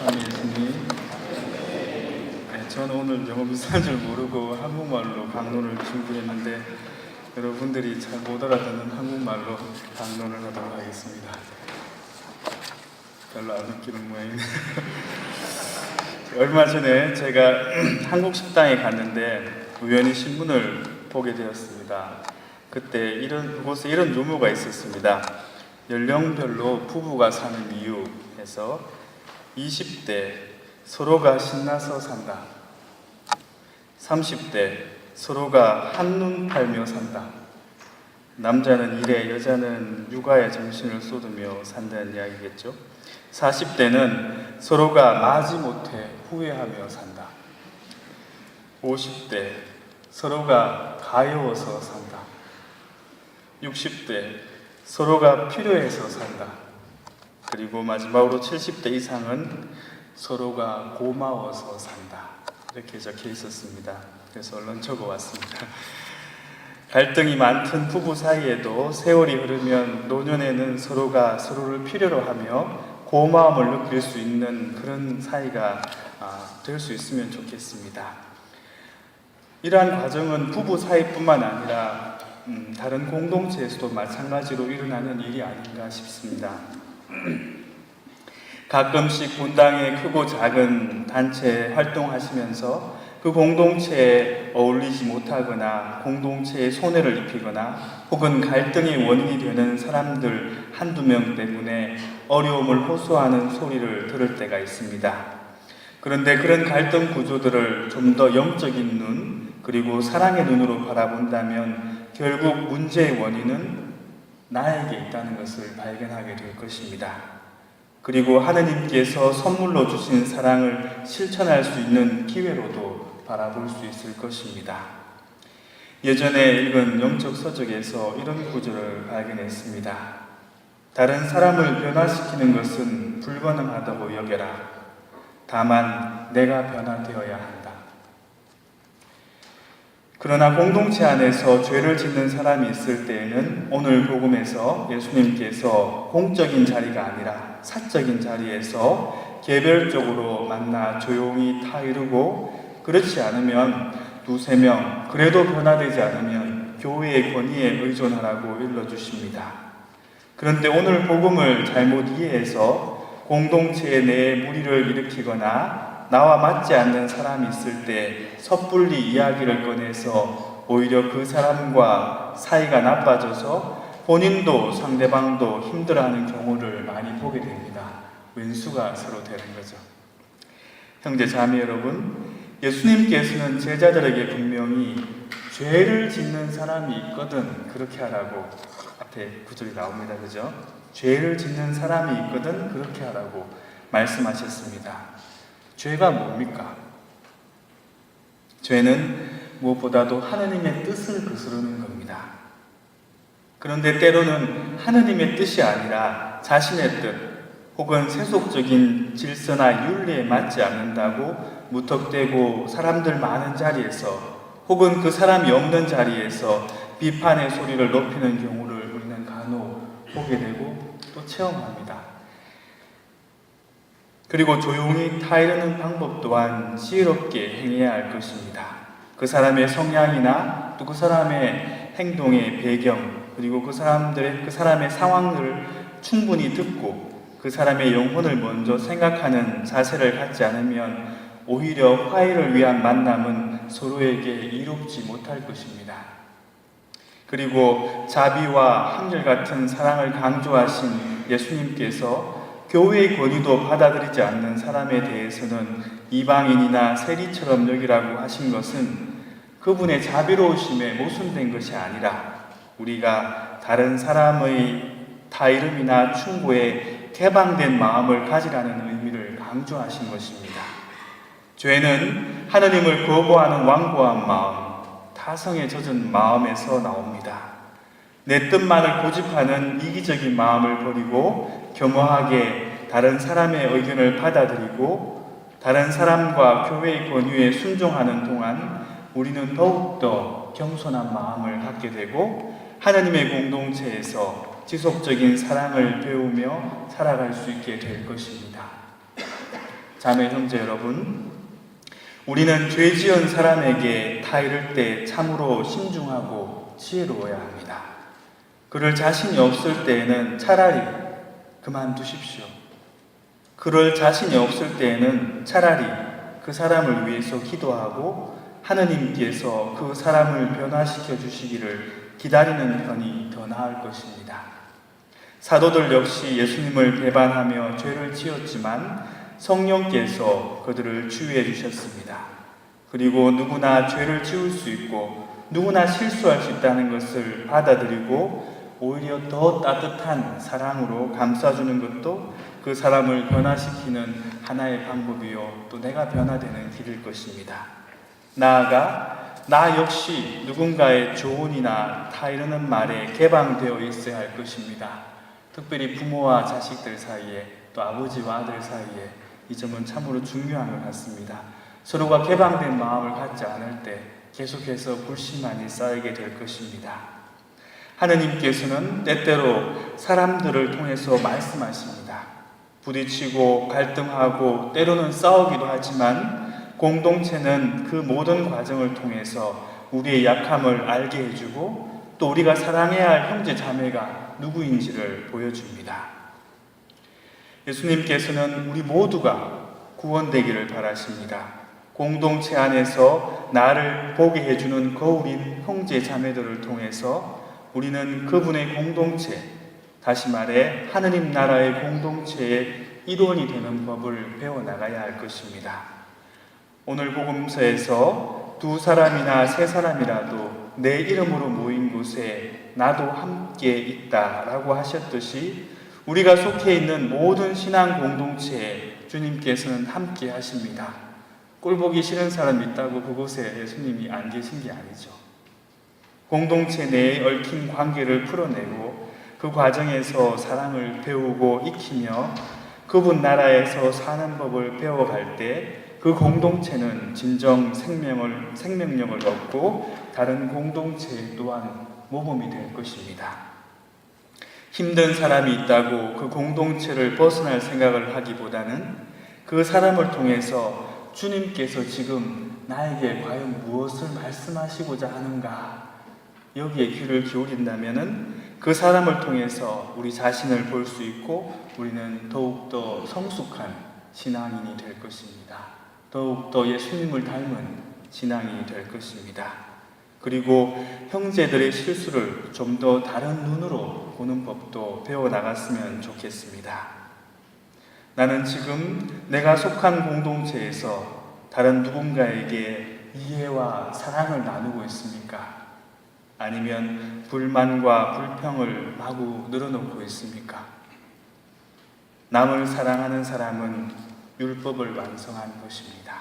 안녕하십니까 예수님. 네, 저는 오늘 영어 비슷한 줄 모르고 한국말로 강론을 준비했는데 여러분들이 잘 못 알아듣는 한국말로 강론을 하도록 하겠습니다. 별로 안 웃기는 모양이네요. 얼마 전에 제가 한국 식당에 갔는데 우연히 신문을 보게 되었습니다. 그때 그곳에 이런 유머가 있었습니다. 연령별로 부부가 사는 이유에서 20대 서로가 신나서 산다. 30대 서로가 한눈 팔며 산다. 남자는 일에 여자는 육아에 정신을 쏟으며 산다는 이야기겠죠. 40대는 서로가 마지못해 후회하며 산다. 50대 서로가 가여워서 산다. 60대 서로가 필요해서 산다. 그리고 마지막으로 70대 이상은 서로가 고마워서 산다. 이렇게 적혀 있었습니다. 그래서 얼른 적어왔습니다. 갈등이 많던 부부 사이에도 세월이 흐르면 노년에는 서로가 서로를 필요로 하며 고마움을 느낄 수 있는 그런 사이가 될 수 있으면 좋겠습니다. 이러한 과정은 부부 사이뿐만 아니라 다른 공동체에서도 마찬가지로 일어나는 일이 아닌가 싶습니다. 가끔씩 분당의 크고 작은 단체에 활동하시면서 그 공동체에 어울리지 못하거나 공동체에 손해를 입히거나 혹은 갈등의 원인이 되는 사람들 한두 명 때문에 어려움을 호소하는 소리를 들을 때가 있습니다. 그런데 그런 갈등 구조들을 좀 더 영적인 눈 그리고 사랑의 눈으로 바라본다면 결국 문제의 원인은 나에게 있다는 것을 발견하게 될 것입니다. 그리고 하느님께서 선물로 주신 사랑을 실천할 수 있는 기회로도 바라볼 수 있을 것입니다. 예전에 읽은 영적 서적에서 이런 구절을 발견했습니다. 다른 사람을 변화시키는 것은 불가능하다고 여겨라. 다만 내가 변화되어야 한다. 그러나 공동체 안에서 죄를 짓는 사람이 있을 때에는 오늘 복음에서 예수님께서 공적인 자리가 아니라 사적인 자리에서 개별적으로 만나 조용히 타이르고 그렇지 않으면 두세 명 그래도 변화되지 않으면 교회의 권위에 의존하라고 일러주십니다. 그런데 오늘 복음을 잘못 이해해서 공동체 내에 무리를 일으키거나 나와 맞지 않는 사람이 있을 때 섣불리 이야기를 꺼내서 오히려 그 사람과 사이가 나빠져서 본인도 상대방도 힘들어하는 경우를 많이 보게 됩니다. 왼수가 서로 되는 거죠. 형제 자매 여러분, 예수님께서는 제자들에게 분명히 죄를 짓는 사람이 있거든 그렇게 하라고 앞에 구절이 나옵니다. 그죠? 죄를 짓는 사람이 있거든 그렇게 하라고 말씀하셨습니다. 죄가 뭡니까? 죄는 무엇보다도 하느님의 뜻을 거스르는 겁니다. 그런데 때로는 하느님의 뜻이 아니라 자신의 뜻 혹은 세속적인 질서나 윤리에 맞지 않는다고 무턱대고 사람들 많은 자리에서 혹은 그 사람이 없는 자리에서 비판의 소리를 높이는 경우를 우리는 간혹 보게 되고 또 체험합니다. 그리고 조용히 타이르는 방법 또한 지혜롭게 행해야 할 것입니다. 그 사람의 성향이나 또 그 사람의 행동의 배경 그리고 그 사람의 상황을 충분히 듣고 그 사람의 영혼을 먼저 생각하는 자세를 갖지 않으면 오히려 화해를 위한 만남은 서로에게 이롭지 못할 것입니다. 그리고 자비와 한결같은 사랑을 강조하신 예수님께서 교회의 권위도 받아들이지 않는 사람에 대해서는 이방인이나 세리처럼 여기라고 하신 것은 그분의 자비로우심에 모순된 것이 아니라 우리가 다른 사람의 타이름이나 충고에 개방된 마음을 가지라는 의미를 강조하신 것입니다. 죄는 하느님을 거부하는 완고한 마음, 타성에 젖은 마음에서 나옵니다. 내 뜻만을 고집하는 이기적인 마음을 버리고 겸허하게 다른 사람의 의견을 받아들이고 다른 사람과 교회의 권위에 순종하는 동안 우리는 더욱더 겸손한 마음을 갖게 되고 하나님의 공동체에서 지속적인 사랑을 배우며 살아갈 수 있게 될 것입니다. 자매 형제 여러분, 우리는 죄 지은 사람에게 타이를 때 참으로 신중하고 지혜로워야 합니다. 그럴 자신이 없을 때에는 차라리 그만두십시오. 그럴 자신이 없을 때에는 차라리 그 사람을 위해서 기도하고 하느님께서 그 사람을 변화시켜 주시기를 기다리는 편이 더 나을 것입니다. 사도들 역시 예수님을 배반하며 죄를 지었지만 성령께서 그들을 치유해 주셨습니다. 그리고 누구나 죄를 지을 수 있고 누구나 실수할 수 있다는 것을 받아들이고 오히려 더 따뜻한 사랑으로 감싸주는 것도 그 사람을 변화시키는 하나의 방법이요, 또 내가 변화되는 길일 것입니다. 나아가 나 역시 누군가의 조언이나 타이르는 말에 개방되어 있어야 할 것입니다. 특별히 부모와 자식들 사이에, 또 아버지와 아들 사이에 이 점은 참으로 중요한 것 같습니다. 서로가 개방된 마음을 갖지 않을 때 계속해서 불신만이 쌓이게 될 것입니다. 하느님께서는 때때로 사람들을 통해서 말씀하십니다. 부딪히고 갈등하고 때로는 싸우기도 하지만 공동체는 그 모든 과정을 통해서 우리의 약함을 알게 해주고 또 우리가 사랑해야 할 형제 자매가 누구인지를 보여줍니다. 예수님께서는 우리 모두가 구원되기를 바라십니다. 공동체 안에서 나를 보게 해주는 거울인 형제 자매들을 통해서 우리는 그분의 공동체, 다시 말해 하느님 나라의 공동체의 일원이 되는 법을 배워나가야 할 것입니다. 오늘 복음서에서 2사람이나 3사람이라도 내 이름으로 모인 곳에 나도 함께 있다라고 하셨듯이 우리가 속해 있는 모든 신앙 공동체에 주님께서는 함께 하십니다. 꼴보기 싫은 사람 있다고 그곳에 예수님이 안 계신 게 아니죠. 공동체 내에 얽힌 관계를 풀어내고 그 과정에서 사랑을 배우고 익히며 그분 나라에서 사는 법을 배워갈 때 그 공동체는 진정 생명력을 얻고 다른 공동체 또한 모범이 될 것입니다. 힘든 사람이 있다고 그 공동체를 벗어날 생각을 하기보다는 그 사람을 통해서 주님께서 지금 나에게 과연 무엇을 말씀하시고자 하는가, 여기에 귀를 기울인다면은 그 사람을 통해서 우리 자신을 볼 수 있고 우리는 더욱더 성숙한 신앙인이 될 것입니다. 더욱더 예수님을 닮은 신앙인이 될 것입니다. 그리고 형제들의 실수를 좀 더 다른 눈으로 보는 법도 배워나갔으면 좋겠습니다. 나는 지금 내가 속한 공동체에서 다른 누군가에게 이해와 사랑을 나누고 있습니까? 아니면 불만과 불평을 마구 늘어놓고 있습니까? 남을 사랑하는 사람은 율법을 완성한 것입니다.